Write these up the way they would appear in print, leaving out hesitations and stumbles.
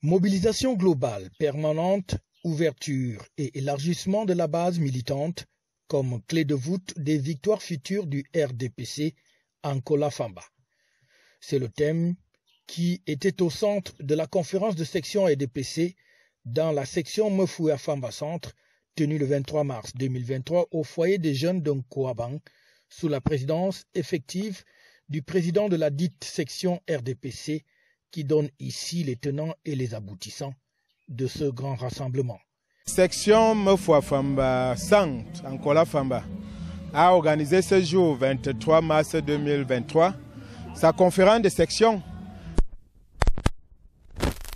Mobilisation globale, permanente, ouverture et élargissement de la base militante comme clé de voûte des victoires futures du RDPC en Kola-Famba. C'est le thème qui était au centre de la conférence de section RDPC dans la section Mefouya-Famba Centre tenue le 23 mars 2023 au foyer des jeunes d'Nkoabang sous la présidence effective du président de la dite section RDPC qui donne ici les tenants et les aboutissants de ce grand rassemblement. Section Mefouya-Famba Centre en Kola-Famba a organisé ce jour 23 mars 2023 sa conférence de section.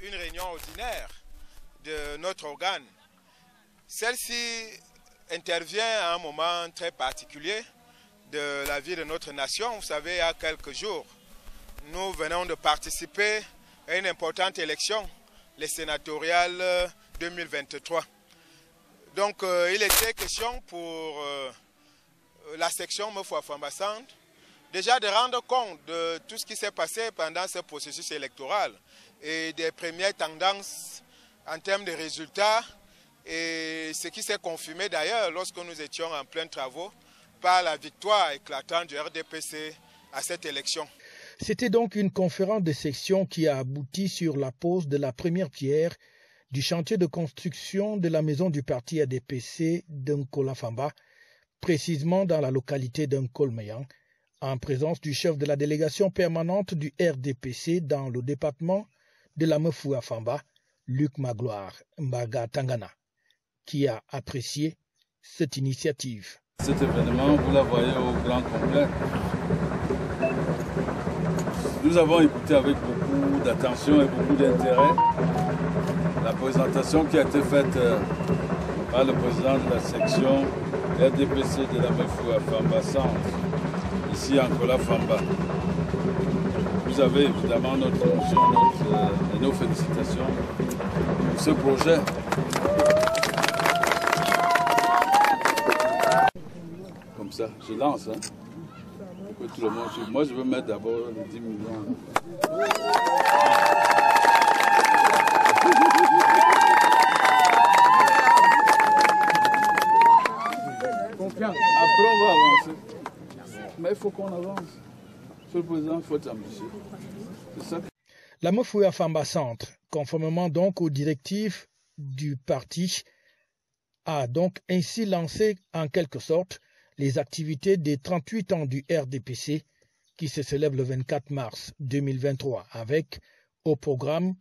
Une réunion ordinaire de notre organe. Celle-ci intervient à un moment très particulier de la vie de notre nation. Vous savez, il y a quelques jours, nous venons de participer à une importante élection, les sénatoriales 2023. Donc, il était question pour la section Mefouya-Famba Centre déjà de rendre compte de tout ce qui s'est passé pendant ce processus électoral et des premières tendances en termes de résultats et ce qui s'est confirmé d'ailleurs lorsque nous étions en plein travaux par la victoire éclatante du RDPC à cette élection. C'était donc une conférence de section qui a abouti sur la pose de la première pierre du chantier de construction de la maison du parti RDPC d'Nkola-Famba, précisément dans la localité d'Nkolmeyang, en présence du chef de la délégation permanente du RDPC dans le département de la Mefouya-Famba, Luc Magloire Mbaga Tangana, qui a apprécié cette initiative. Cet événement, vous la voyez au grand complet. Nous avons écouté avec beaucoup d'attention et beaucoup d'intérêt la présentation qui a été faite par le président de la section RDPC de la Mefouya-Famba Centre, ici en Kola-Famba. Vous avez évidemment notre émotion et nos félicitations pour ce projet. Comme ça, je lance. Que tout le monde suive. Moi, je veux mettre d'abord les 10 millions. Après, on va avancer. Mais il faut qu'on avance. Monsieur le Président, il faut être ambitieux. C'est ça. La Mefouya-Famba Centre, conformément donc aux directives du parti, a donc ainsi lancé en quelque sorte les activités des 38 ans du RDPC qui se célèbrent le 24 mars 2023 avec, au programme,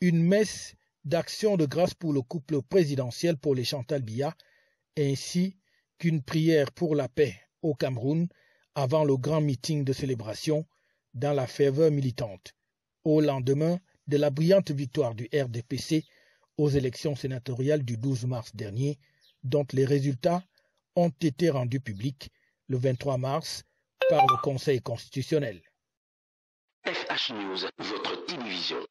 une messe d'action de grâce pour le couple présidentiel pour les Chantal Biya ainsi qu'une prière pour la paix au Cameroun avant le grand meeting de célébration dans la ferveur militante, au lendemain de la brillante victoire du RDPC aux élections sénatoriales du 12 mars dernier, dont les résultats ont été rendus publics le 23 mars par le Conseil constitutionnel. FH News, votre télévision.